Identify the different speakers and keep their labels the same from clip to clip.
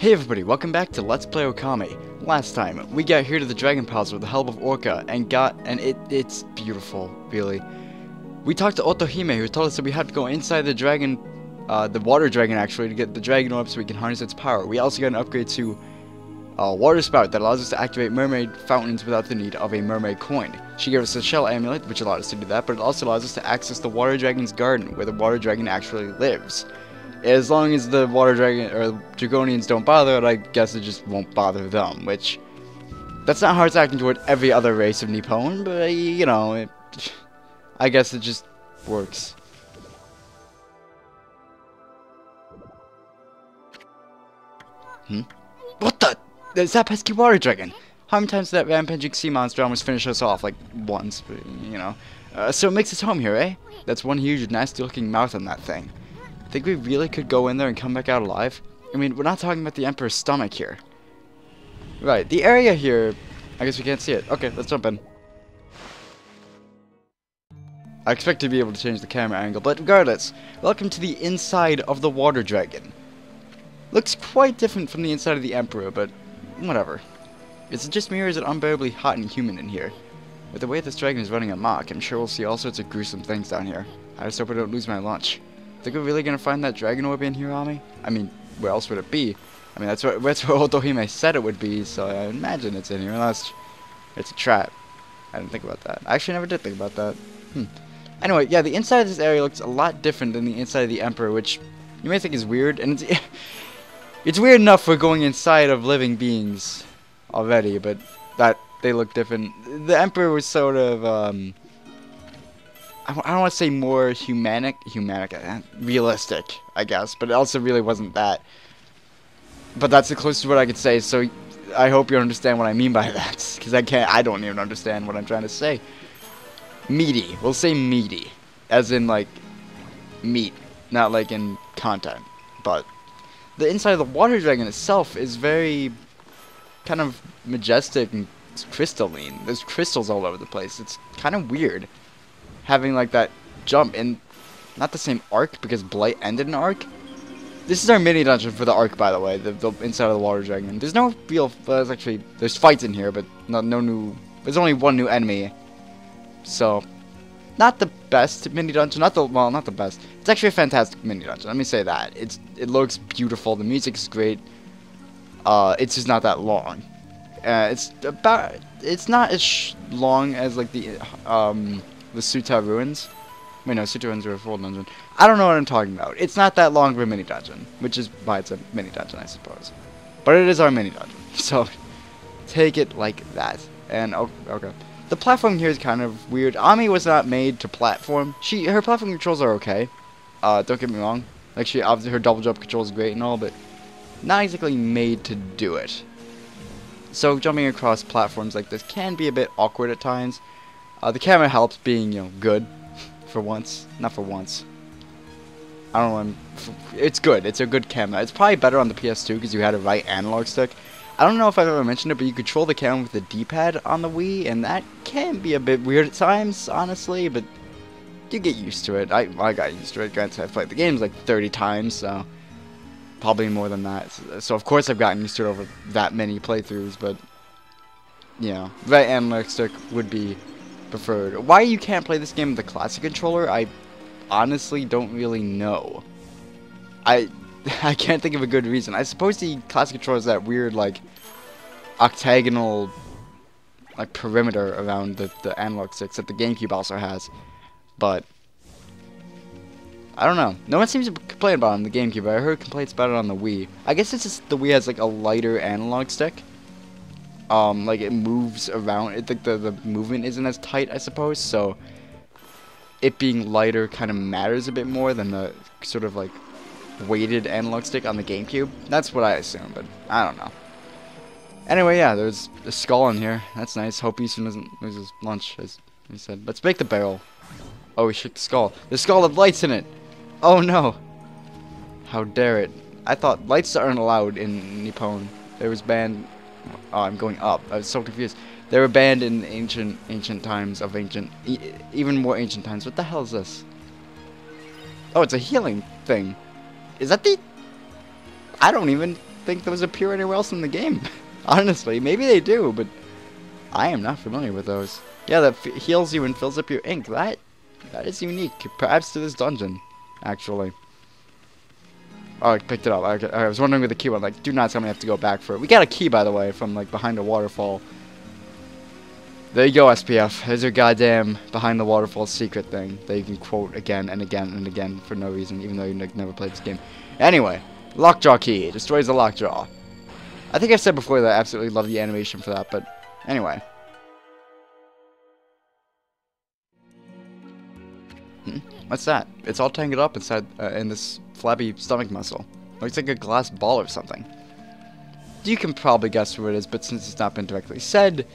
Speaker 1: Hey everybody, welcome back to Let's Play Okami. Last time, we got here to the Dragon Palace with the help of Orca, and it's beautiful, really. We talked to Otohime, who told us that we had to go inside the dragon, the water dragon actually, to get the Dragon Orb so we can harness its power. We also got an upgrade to a water spout that allows us to activate mermaid fountains without the need of a mermaid coin. She gave us a shell amulet, which allowed us to do that, but it also allows us to access the water dragon's garden, where the water dragon actually lives. As long as the water dragon or Jigoians don't bother it, I guess it just won't bother them, which that's not how it's acting toward every other race of Nippon, but you know, I guess it just works. What the? Is that pesky water dragon? How many times did that rampaging sea monster almost finish us off? Like once, but, you know. So it makes its home here, eh? That's one huge, nasty-looking mouth on that thing. Think we really could go in there and come back out alive? I mean, we're not talking about the Emperor's stomach here. Right, the area here, I guess we can't see it. Okay, let's jump in. I expect to be able to change the camera angle, but regardless, welcome to the inside of the water dragon. Looks quite different from the inside of the Emperor, but whatever. Is it just me or is it unbearably hot and humid in here? With the way this dragon is running amok, I'm sure we'll see all sorts of gruesome things down here. I just hope I don't lose my lunch. Think we're really gonna find that Dragon Orb in here, Ami? I mean, where else would it be? I mean, that's where Otohime said it would be, so I imagine it's in here, unless it's a trap. I didn't think about that. I actually never did think about that. Anyway, yeah, the inside of this area looks a lot different than the inside of the Emperor, which you may think is weird, and it's weird enough for going inside of living beings already, but that they look different. The Emperor was sort of, I don't want to say more humanic, realistic, I guess, but it also really wasn't that. But that's the closest to what I could say, so I hope you understand what I mean by that, because I don't even understand what I'm trying to say. Meaty, we'll say meaty, as in like meat, not like in content. But the inside of the water dragon itself is very kind of majestic and crystalline. There's crystals all over the place. It's kind of weird having like that jump in not the same arc, because Blight ended an arc. This is our mini dungeon for the arc, by the way, the inside of the water dragon. There's no real there's fights in here, but no new, there's only one new enemy, so not the best mini dungeon, not the best. It's actually a fantastic mini dungeon, let me say that. It looks beautiful, the music's great. It's just not that long. It's not as long as like the Suta Ruins. Wait, no, Suta Ruins are a full dungeon. I don't know what I'm talking about. It's not that long of a mini dungeon, which is why it's a mini dungeon, I suppose. But it is our mini dungeon, so take it like that. And okay, the platform here is kind of weird. Ami was not made to platform. Her platform controls are okay. Don't get me wrong. Like obviously her double jump control is great and all, but not exactly made to do it. So jumping across platforms like this can be a bit awkward at times. The camera helps being, you know, good for once. Not for once. I don't know. It's good. It's a good camera. It's probably better on the PS2 because you had a right analog stick. I don't know if I've ever mentioned it, but you control the camera with the D-pad on the Wii, and that can be a bit weird at times, honestly, but you get used to it. I got used to it. Granted, I've played the games like 30 times, so probably more than that. So of course I've gotten used to it over that many playthroughs, but you know, right analog stick would be preferred. Why you can't play this game with the classic controller, I honestly don't really know. I can't think of a good reason. I suppose the classic controller is that weird like octagonal like perimeter around the analog sticks that the GameCube also has, but I don't know. No one seems to complain about it on the GameCube, but I heard complaints about it on the Wii. I guess it's just the Wii has like a lighter analog stick. Like it moves around. The movement isn't as tight, I suppose. So it being lighter kind of matters a bit more than the sort of like weighted analog stick on the GameCube. That's what I assume, but I don't know. Anyway, yeah, there's a skull in here. That's nice. Hope Easton doesn't lose his lunch, as he said. Let's make the barrel. Oh, we shook the skull. The skull had lights in it. Oh no! How dare it? I thought lights aren't allowed in Nippon. They was banned. Oh, I'm going up. I was so confused. They were banned in ancient times of even more ancient times. What the hell is this? Oh, it's a healing thing. Is that the? I don't even think those appear anywhere else in the game. Honestly, maybe they do, but I am not familiar with those. Yeah, that heals you and fills up your ink. That is unique, perhaps to this dungeon, actually. Oh, I picked it up. I was wondering where the key went. Like, do not tell me I have to go back for it. We got a key, by the way, from, like, behind a waterfall. There you go, SPF. There's your goddamn behind the waterfall secret thing that you can quote again and again and again for no reason, even though you never played this game. Anyway, lockjaw key. Destroys the lockjaw. I think I've said before that I absolutely love the animation for that, but anyway. What's that? It's all tangled up inside in this flabby stomach muscle. Looks like a glass ball or something. You can probably guess what it is, but since it's not been directly said,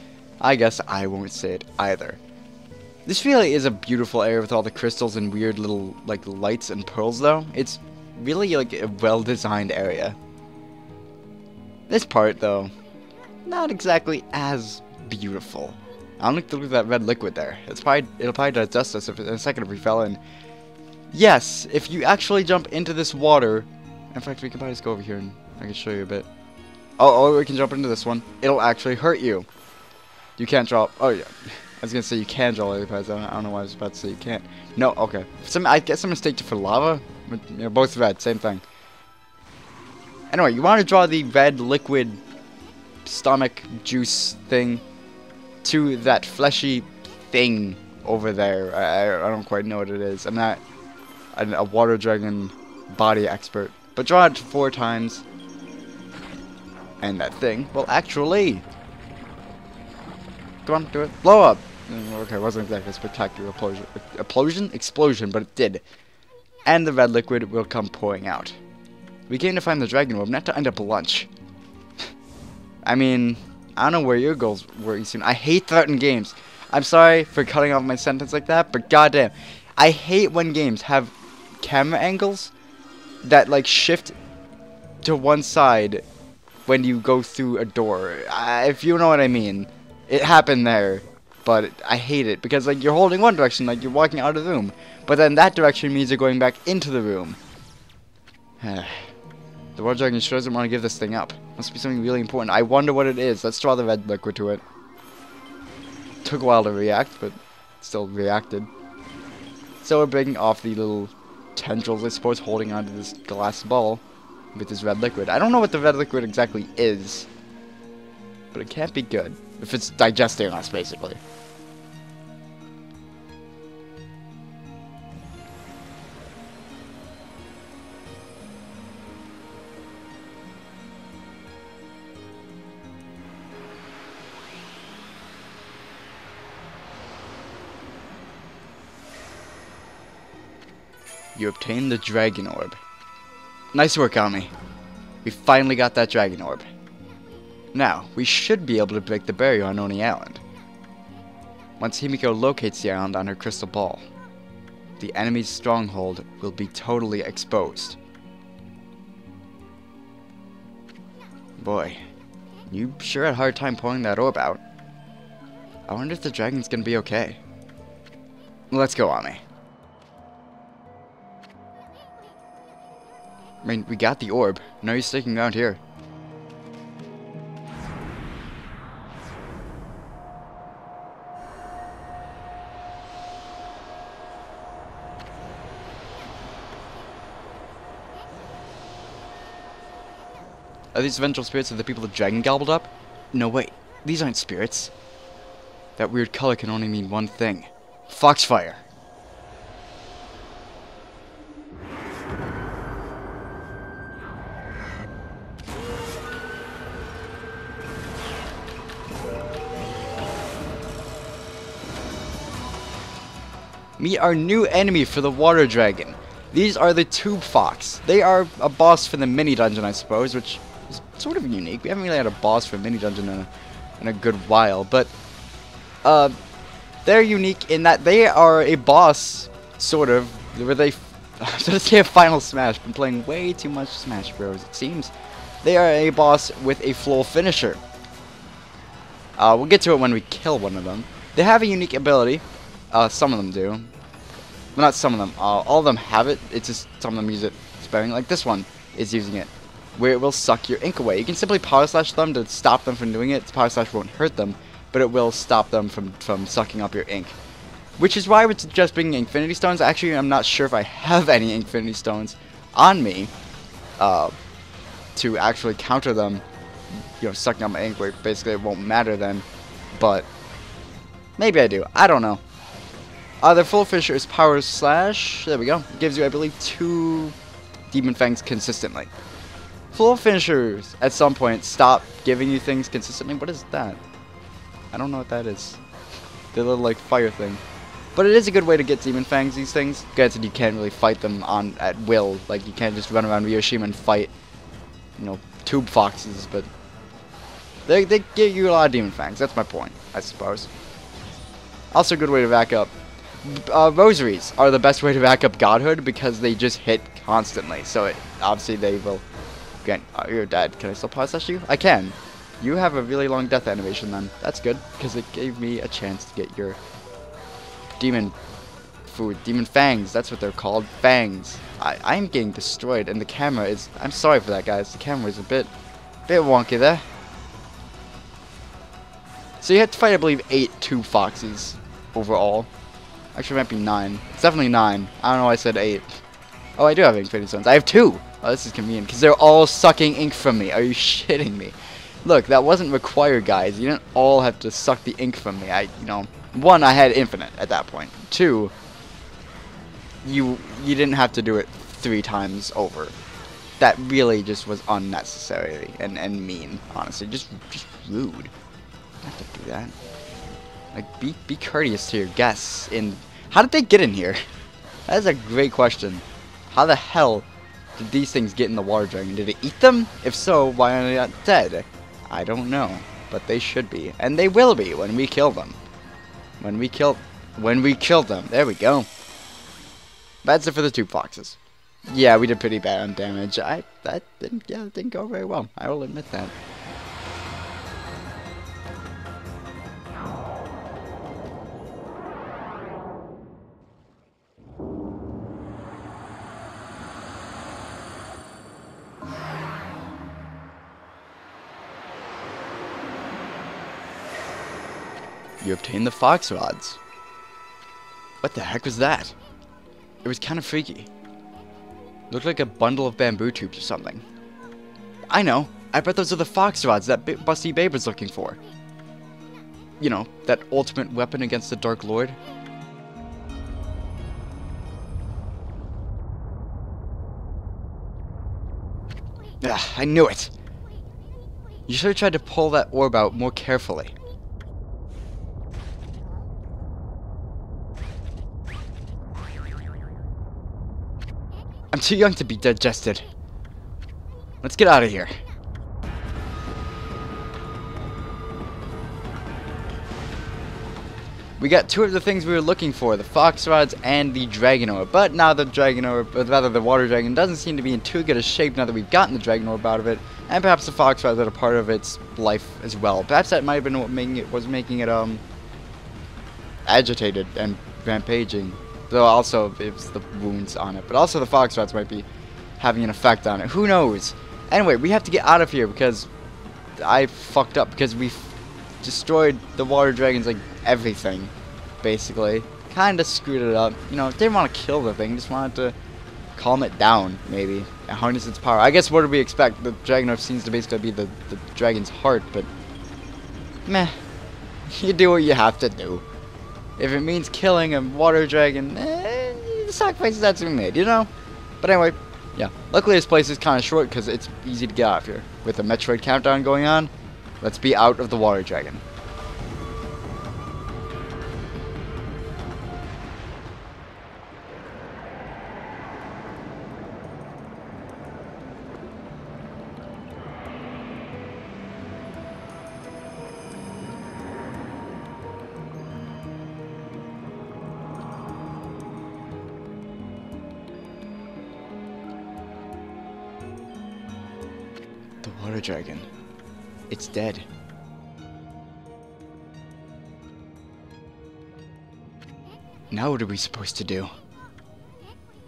Speaker 1: I guess I won't say it either. This really is a beautiful area with all the crystals and weird little like lights and pearls though. It's really like a well-designed area. This part though, not exactly as beautiful. I don't look at that red liquid there. It'll probably digest us in a second if we fell in. Yes, if you actually jump into this water, in fact we can probably just go over here and I can show you a bit. Oh, we can jump into this one. It'll actually hurt you. You can't drop. Oh yeah, I was gonna say you can draw lily pads. I don't know why I was about to say you can't. No, okay. I guess I mistaked for lava. But, you know, both red, same thing. Anyway, you want to draw the red liquid stomach juice thing to that fleshy thing over there. I don't quite know what it is. I'm not a water dragon body expert, but draw it 4 times, and that thing will actually. Come on, do it. Blow up! Okay, it wasn't exactly a spectacular explosion, but it did. And the red liquid will come pouring out. We came to find the Dragon Orb, not to end up lunch. I mean, I don't know where your goals were, Easton. I hate that in games. I'm sorry for cutting off my sentence like that, but goddamn. I hate when games have camera angles that, like, shift to one side when you go through a door. If you know what I mean. It happened there, but I hate it because like you're holding one direction, like you're walking out of the room, but then that direction means you're going back into the room. The water dragon sure doesn't want to give this thing up. Must be something really important. I wonder what it is. Let's draw the red liquid to it. Took a while to react, but still reacted. So we're breaking off the little tendrils, I suppose, holding onto this glass ball with this red liquid. I don't know what the red liquid exactly is, but it can't be good. If it's digesting us, basically. You obtained the Dragon Orb. Nice work, Okami. We finally got that Dragon Orb. Now, we should be able to break the barrier on Oni Island. Once Himiko locates the island on her crystal ball, the enemy's stronghold will be totally exposed. Boy, you sure had a hard time pulling that orb out. I wonder if the dragon's gonna be okay. Let's go, Ami. I mean, we got the orb. Now you're sticking around here. Are these vengeful spirits of the people the dragon gobbled up? No, wait. These aren't spirits. That weird color can only mean one thing. Foxfire. Meet our new enemy for the water dragon. These are the tube fox. They are a boss for the mini dungeon, I suppose, which is sort of unique. We haven't really had a boss for a mini dungeon in a good while, but they're unique in that they are a boss, sort of, where they, so to say, a Final Smash. Been playing way too much Smash Bros, it seems. They are a boss with a full finisher. We'll get to it when we kill one of them. They have a unique ability. Some of them do. Well, not some of them. All of them have it. It's just some of them use it sparingly. Like this one is using it where it will suck your ink away. You can simply power slash them to stop them from doing it. Power slash won't hurt them, but it will stop them from sucking up your ink. Which is why I would suggest bringing Infinity Stones. Actually, I'm not sure if I have any Infinity Stones on me to actually counter them, you know, sucking up my ink, where basically it won't matter then. But maybe I do. I don't know. The full finisher is power slash. There we go. It gives you, I believe, 2 Demon Fangs consistently. Full finishers at some point stop giving you things consistently. What is that? I don't know what that is. The little like fire thing. But it is a good way to get Demon Fangs, these things. Granted, you can't really fight them on at will. Like, you can't just run around Ryoshima and fight, you know, tube foxes. But they give you a lot of Demon Fangs. That's my point, I suppose. Also a good way to back up. Rosaries are the best way to back up Godhood because they just hit constantly. So obviously they will. Again, you're dead. Can I still power slash you? I can. You have a really long death animation then. That's good because it gave me a chance to get your demon food, demon fangs. That's what they're called, fangs. I'm getting destroyed, and the camera is. I'm sorry for that, guys. The camera is a bit wonky there. So you have to fight, I believe, 8 tube foxes overall. Actually, it might be 9. It's definitely 9. I don't know why I said 8. Oh, I do have Infinity Stones. I have 2. Oh, this is convenient, because they're all sucking ink from me. Are you shitting me? Look, that wasn't required, guys. You didn't all have to suck the ink from me. You know, 1, I had infinite at that point. 2, you didn't have to do it 3 times over. That really just was unnecessary and mean, honestly. Just rude. You have to do that. Like, be courteous to your guests. How did they get in here? That is a great question. How the hell did these things get in the water dragon? Did it eat them? If so, why are they not dead? I don't know, but they should be, and they will be when we kill them. When we kill them. There we go. That's it for the tube foxes. Yeah, we did pretty bad on damage. That didn't go very well. I will admit that. You obtained the fox rods. What the heck was that? It was kind of freaky. Looked like a bundle of bamboo tubes or something. I know. I bet those are the fox rods that Busty Babe was looking for. You know, that ultimate weapon against the Dark Lord. Ugh, I knew it. You should have tried to pull that orb out more carefully. I'm too young to be digested. Let's get out of here. We got 2 of the things we were looking for, the fox rods and the Dragon Orb. But now the Dragon Orb, or rather the Water Dragon, doesn't seem to be in too good a shape now that we've gotten the Dragon Orb out of it. And perhaps the fox rods are a part of its life as well. Perhaps that might have been what was making it agitated and rampaging. Though also it's the wounds on it. But also the fox rods might be having an effect on it. Who knows? Anyway, we have to get out of here because I fucked up. Because we destroyed the water dragons, like, everything. Basically. Kinda screwed it up. You know, didn't want to kill the thing. Just wanted to calm it down, maybe. And harness its power. I guess what do we expect? The Dragon Orb seems to basically be the dragon's heart. But, meh. You do what you have to do. If it means killing a water dragon, the sacrifices have to be made, you know? But anyway, yeah. Luckily this place is kind of short because it's easy to get out of here. With the Metroid countdown going on, let's be out of the water dragon. The water dragon. It's dead. Now what are we supposed to do?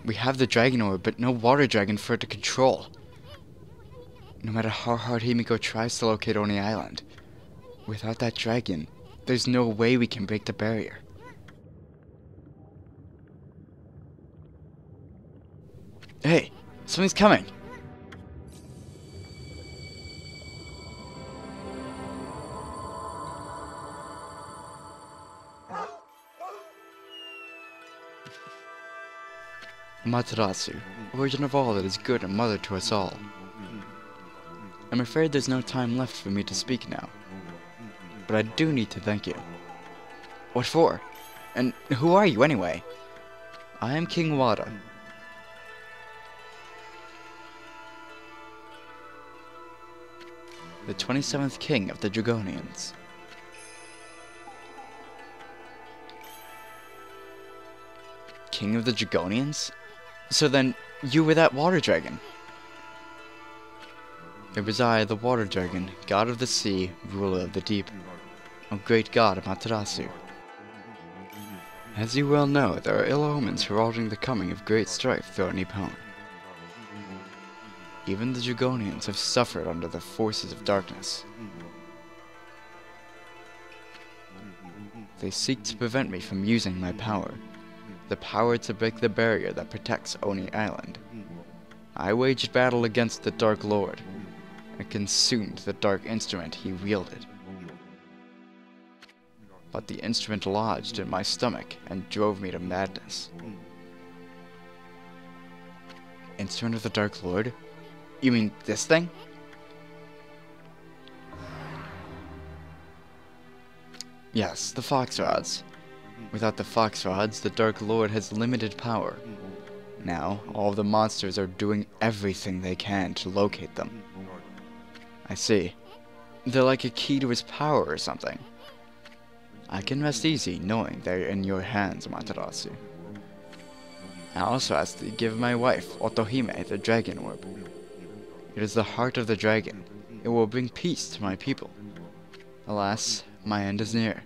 Speaker 1: We have the Dragon Orb, but no water dragon for it to control. No matter how hard Himiko tries to locate Oni Island, without that dragon, there's no way we can break the barrier. Hey, something's coming! Amaterasu, origin of all that is good and mother to us all. I'm afraid there's no time left for me to speak now, but I do need to thank you. What for? And who are you anyway? I am King Wada. The 27th king of the Jigoians. King of the Jigoians? So then, you were that water dragon. It was I, the water dragon, god of the sea, ruler of the deep, O great god Amaterasu. As you well know, there are ill omens heralding the coming of great strife throughout Nippon. Even the Jigoians have suffered under the forces of darkness. They seek to prevent me from using my power, the power to break the barrier that protects Oni Island. I waged battle against the Dark Lord, and consumed the dark instrument he wielded. But the instrument lodged in my stomach and drove me to madness. Instrument of the Dark Lord? You mean this thing? Yes, the Fox Rods. Without the Fox Rods, the Dark Lord has limited power. Now, all of the monsters are doing everything they can to locate them. I see. They're like a key to his power or something. I can rest easy knowing they're in your hands, Amaterasu. I also ask that you give my wife, Otohime, the Dragon Orb. It is the heart of the dragon. It will bring peace to my people. Alas, my end is near.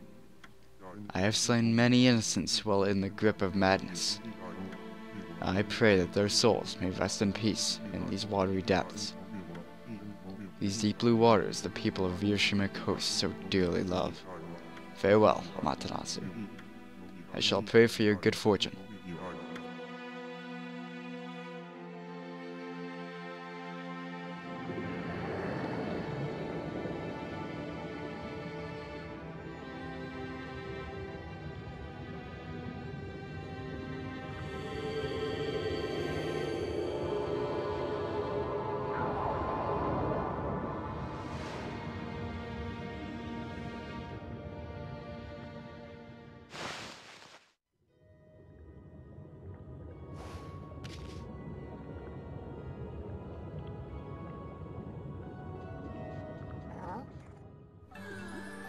Speaker 1: I have slain many innocents while in the grip of madness. I pray that their souls may rest in peace in these watery depths. These deep blue waters the people of Hiroshima Coast so dearly love. Farewell, Amaterasu. I shall pray for your good fortune.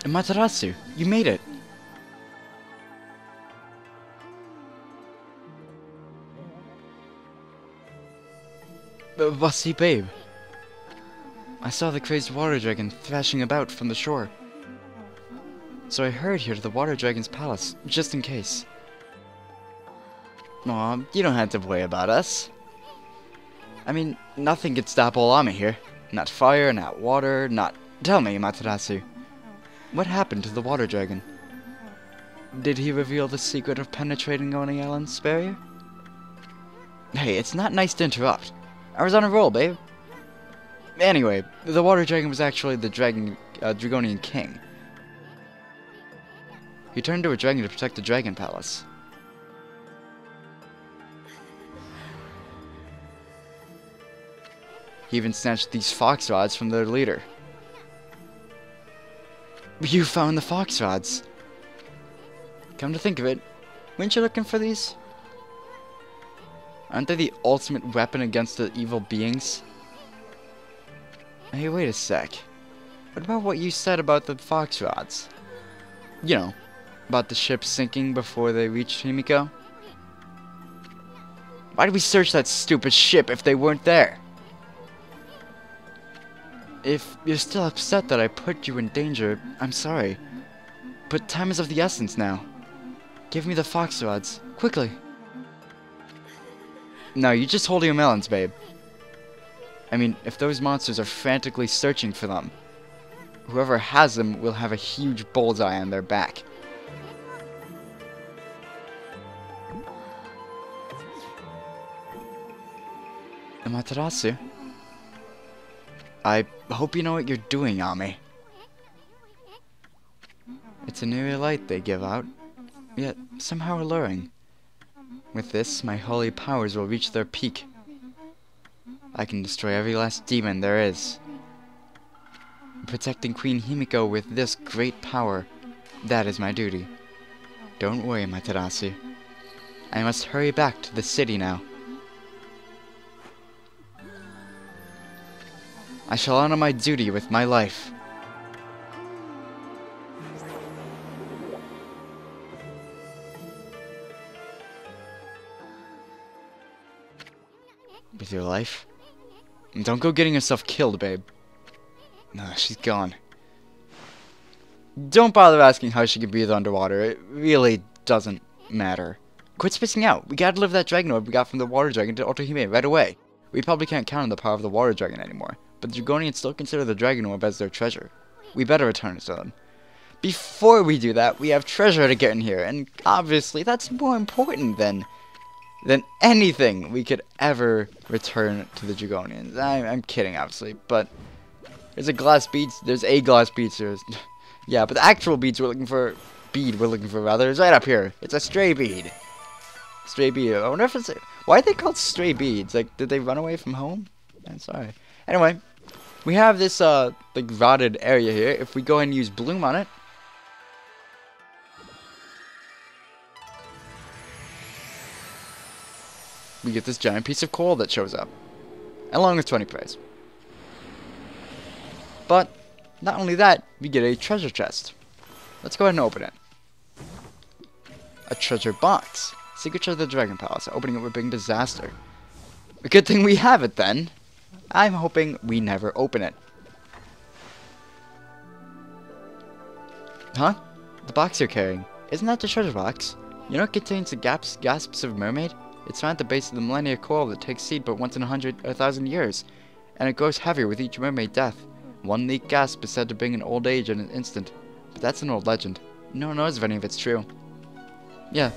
Speaker 1: Amaterasu, you made it! Bossy babe. I saw the crazed water dragon thrashing about from the shore. So I hurried here to the water dragon's palace, just in case. Aw, you don't have to worry about us. I mean, nothing could stop Okami here. Not fire, not water, not... Tell me, Amaterasu. What happened to the water dragon? Did he reveal the secret of penetrating Oni Island's barrier? Hey, it's not nice to interrupt. I was on a roll, babe. Anyway, the water dragon was actually the Dragonian king. He turned into a dragon to protect the dragon palace. He even snatched these fox rods from their leader. You found the fox rods. Come to think of it, weren't you looking for these? Aren't they the ultimate weapon against the evil beings? Hey, wait a sec. What about what you said about the fox rods? You know, about the ship sinking before they reached Himiko? Why did we search that stupid ship if they weren't there? If you're still upset that I put you in danger, I'm sorry. But time is of the essence now. Give me the fox rods, quickly. No, you just hold your melons, babe. I mean, if those monsters are frantically searching for them, whoever has them will have a huge bullseye on their back. Amaterasu? I hope you know what you're doing, Ami. It's an eerie light they give out, yet somehow alluring. With this, my holy powers will reach their peak. I can destroy every last demon there is. Protecting Queen Himiko with this great power, that is my duty. Don't worry, Amaterasu. I must hurry back to the city now. I shall honor my duty with my life. With your life? Don't go getting yourself killed, babe. No, she's gone. Don't bother asking how she can breathe underwater. It really doesn't matter. Quit spacing out. We gotta deliver that Dragon Orb we got from the Water Dragon to Otohime right away. We probably can't count on the power of the Water Dragon anymore, but the Jigonians still consider the Dragon Orb as their treasure. We better return it to them. Before we do that, we have treasure to get in here, and obviously that's more important than anything we could ever return to the Jigonians. I'm kidding, obviously, but there's a glass bead. There's a glass bead. Yeah, but the actual beads we're looking for, rather, is right up here. It's a stray bead. Stray bead. I wonder if it's... Why are they called stray beads? Like, did they run away from home? I'm sorry. Anyway, we have this, like, rotted area here. If we go ahead and use Bloom on it, we get this giant piece of coal that shows up, along with 20 praise. But not only that, we get a treasure chest. Let's go ahead and open it. A treasure box. Secret treasure of the Dragon Palace. Opening it would bring disaster. A good thing we have it then. I'm hoping we never open it. Huh? The box you're carrying. Isn't that the treasure box? You know it contains the gasps of a mermaid? It's found at the base of the millennia coral that takes seed but once in 100 or 1,000 years. And it grows heavier with each mermaid death. One leak gasp is said to bring an old age in an instant. But that's an old legend. No one knows if any of it's true. Yeah.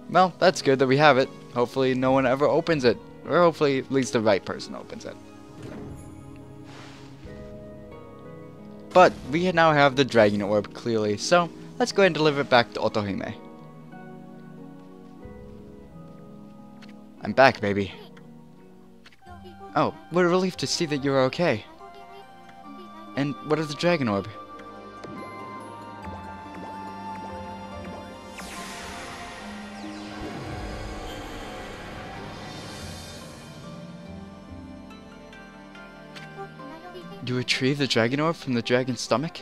Speaker 1: Well, that's good that we have it. Hopefully no one ever opens it. Or hopefully at least the right person opens it. But we now have the Dragon Orb, clearly. So, let's go ahead and deliver it back to Otohime. I'm back, baby. Oh, what a relief to see that you're okay. And what of the Dragon Orb? You retrieved the Dragon Orb from the dragon's stomach?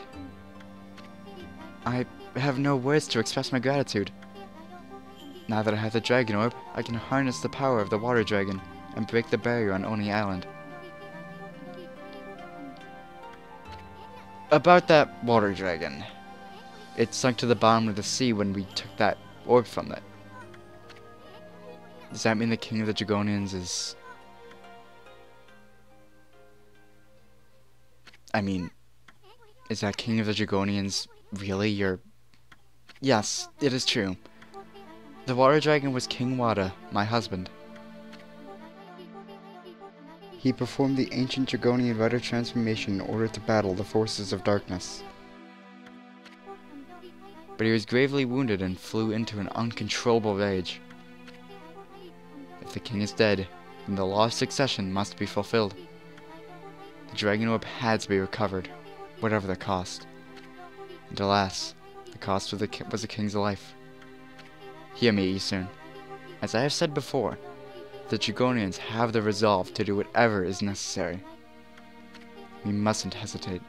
Speaker 1: I have no words to express my gratitude. Now that I have the Dragon Orb, I can harness the power of the Water Dragon and break the barrier on Oni Island. About that Water Dragon. It sunk to the bottom of the sea when we took that orb from it. Does that mean the King of the Jigonians is... I mean, is that King of the Jigonians really your... Yes, it is true. The Water Dragon was King Wada, my husband. He performed the ancient Jigonian rite of transformation in order to battle the forces of darkness. But he was gravely wounded and flew into an uncontrollable rage. If the king is dead, then the law of succession must be fulfilled. The Dragon Orb had to be recovered, whatever the cost. And alas, the cost was the king's life. Hear me, Isun. As I have said before, the Jigonians have the resolve to do whatever is necessary. We mustn't hesitate.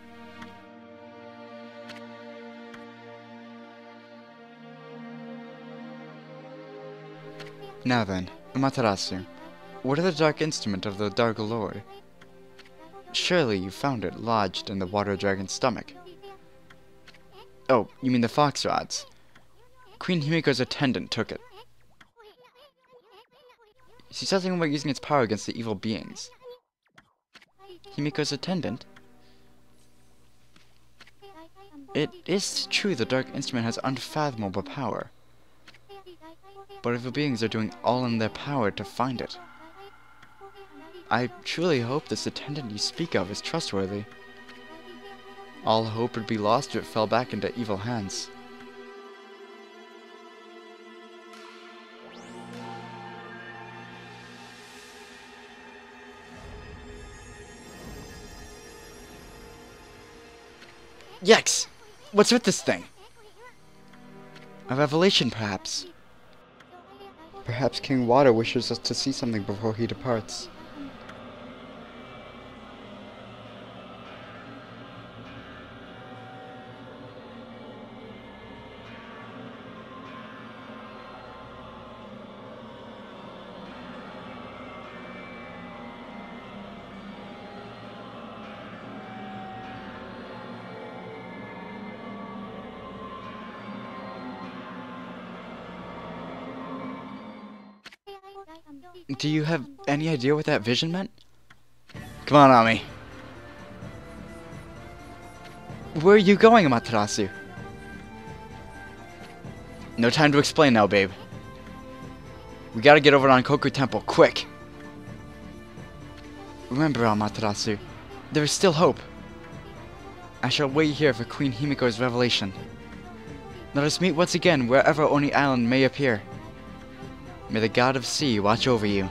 Speaker 1: Now then, Amaterasu, what is the dark instrument of the Dark Lord? Surely you found it lodged in the Water Dragon's stomach. Oh, you mean the fox rods. Queen Himiko's attendant took it. She said something about using its power against the evil beings. Himiko's attendant? It is true the Dark Instrument has unfathomable power. But evil beings are doing all in their power to find it. I truly hope this attendant you speak of is trustworthy. All hope would be lost if it fell back into evil hands. Yex! What's with this thing? A revelation, perhaps. Perhaps King Water wishes us to see something before he departs. Do you have any idea what that vision meant? Come on, Ami. Where are you going, Amaterasu? No time to explain now, babe. We gotta get over to Ankoku Temple, quick! Remember, Amaterasu, there is still hope. I shall wait here for Queen Himiko's revelation. Let us meet once again wherever Oni Island may appear. May the God of Sea watch over you.